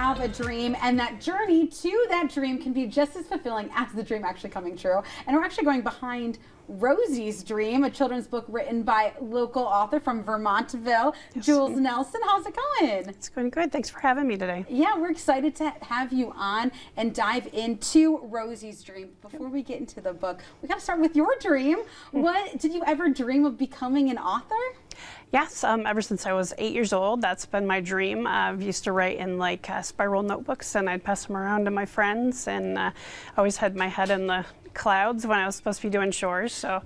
have a dream, and that journey to that dream can be just as fulfilling as the dream actually coming true. And we're actually going behind Rosie's Dream, a children's book written by local author from Vermontville, Yes. Jules Nelson. How's it going? It's going good. Thanks for having me today. Yeah, we're excited to have you on and dive into Rosie's Dream. Before we get into the book, we got to start with your dream. What did you ever dream of becoming an author? Yes, ever since I was 8 years old, that's been my dream. I've used to write in like spiral notebooks, and I'd pass them around to my friends, and always had my head in the clouds when I was supposed to be doing chores. So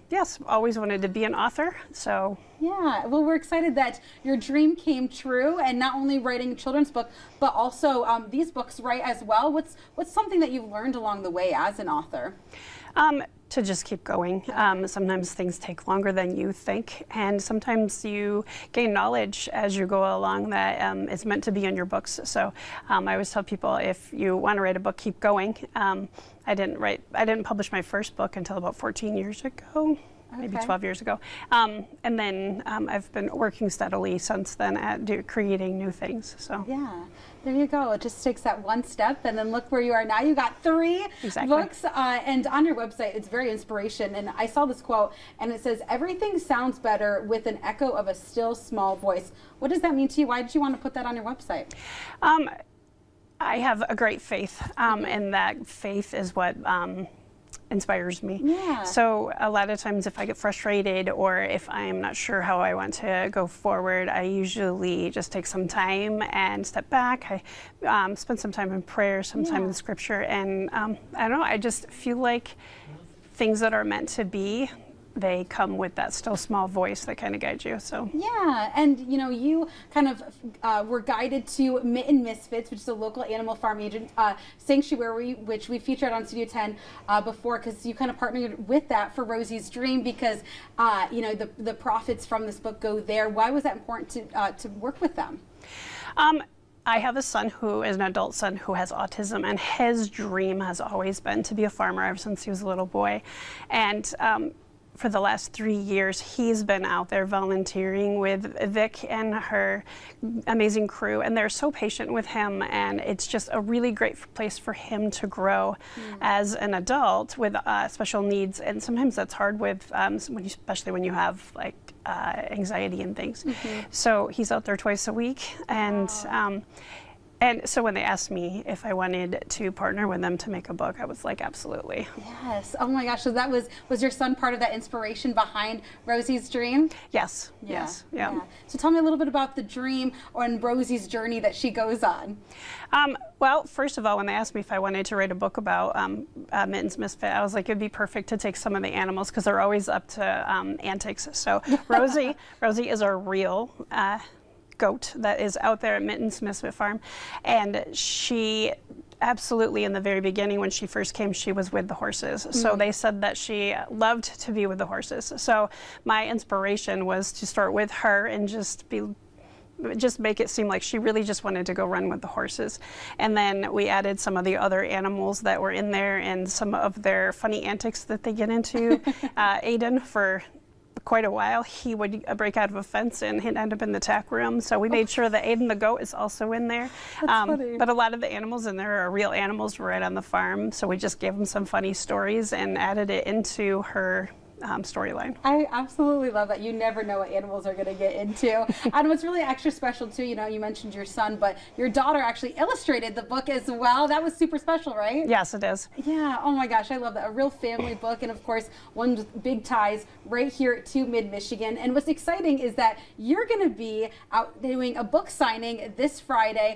yes, always wanted to be an author. So yeah, well, we're excited that your dream came true, and not only writing a children's book, but also these books, right, as well. What's something that you've learned along the way as an author? To just keep going. Sometimes things take longer than you think, and sometimes you gain knowledge as you go along that is meant to be in your books. So I always tell people, if you want to write a book, keep going. I didn't publish my first book until about 14 years ago. Maybe 12 years ago. And then I've been working steadily since then at creating new things. So yeah, there you go. It just takes that one step, and then look where you are now. You got 3 books, and on your website, it's very inspiration. And I saw this quote, and it says, "Everything sounds better with an echo of a still small voice." What does that mean to you? Why did you want to put that on your website? I have a great faith, and that faith is what inspires me. Yeah. So a lot of times if I get frustrated, or if I'm not sure how I want to go forward, I usually just take some time and step back. I spend some time in prayer, some time in scripture, and I don't know, I just feel like things that are meant to be, they come with that still small voice that kind of guides you. So yeah, and you know, you kind of were guided to Mitten Misfits, which is a local animal farm agent sanctuary, which we featured on Studio 10 before, because you kind of partnered with that for Rosie's Dream, because you know, the profits from this book go there. Why was that important to work with them? I have a son who is an adult son who has autism, and his dream has always been to be a farmer ever since he was a little boy. And for the last 3 years, he's been out there volunteering with Vic and her amazing crew, and they're so patient with him, and it's just a really great place for him to grow as an adult with special needs. And sometimes that's hard with, especially when you have like anxiety and things. So he's out there twice a week, and and so when they asked me if I wanted to partner with them to make a book, I was like, absolutely. Yes. Oh my gosh. So that was your son part of that inspiration behind Rosie's Dream? Yes. Yeah. Yes. Yeah. So tell me a little bit about the dream and Rosie's journey that she goes on. Well, first of all, when they asked me if I wanted to write a book about Mitten Misfits, I was like, it'd be perfect to take some of the animals, because they're always up to antics. So Rosie is our real goat that is out there at Mitten Misfits Farm, and she absolutely, in the very beginning when she first came, she was with the horses. So they said that she loved to be with the horses. So my inspiration was to start with her and just make it seem like she really just wanted to go run with the horses. And then we added some of the other animals that were in there and some of their funny antics that they get into. Aiden, for quite a while, he would break out of a fence and he'd end up in the tack room. So we made sure that Aiden the goat is also in there. But a lot of the animals in there are real animals right on the farm. So we just gave them some funny stories and added it into her storyline. I absolutely love that. You never know what animals are going to get into. And what's really extra special too, you know, you mentioned your son, but your daughter actually illustrated the book as well. That was super special, right? Yes, it is. Yeah. Oh my gosh, I love that. A real family book, and of course, one with big ties right here to Mid-Michigan. And what's exciting is that you're going to be out doing a book signing this Friday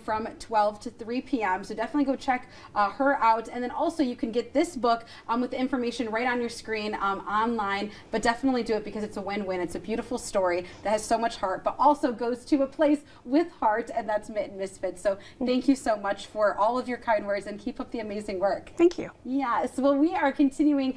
from 12 to 3 p.m. So definitely go check her out. And then also you can get this book with the information right on your screen online, but definitely do it because it's a win-win. It's a beautiful story that has so much heart, but also goes to a place with heart, and that's Mitten Misfits. So thank you so much for all of your kind words, and keep up the amazing work. Thank you. Yes, well, we are continuing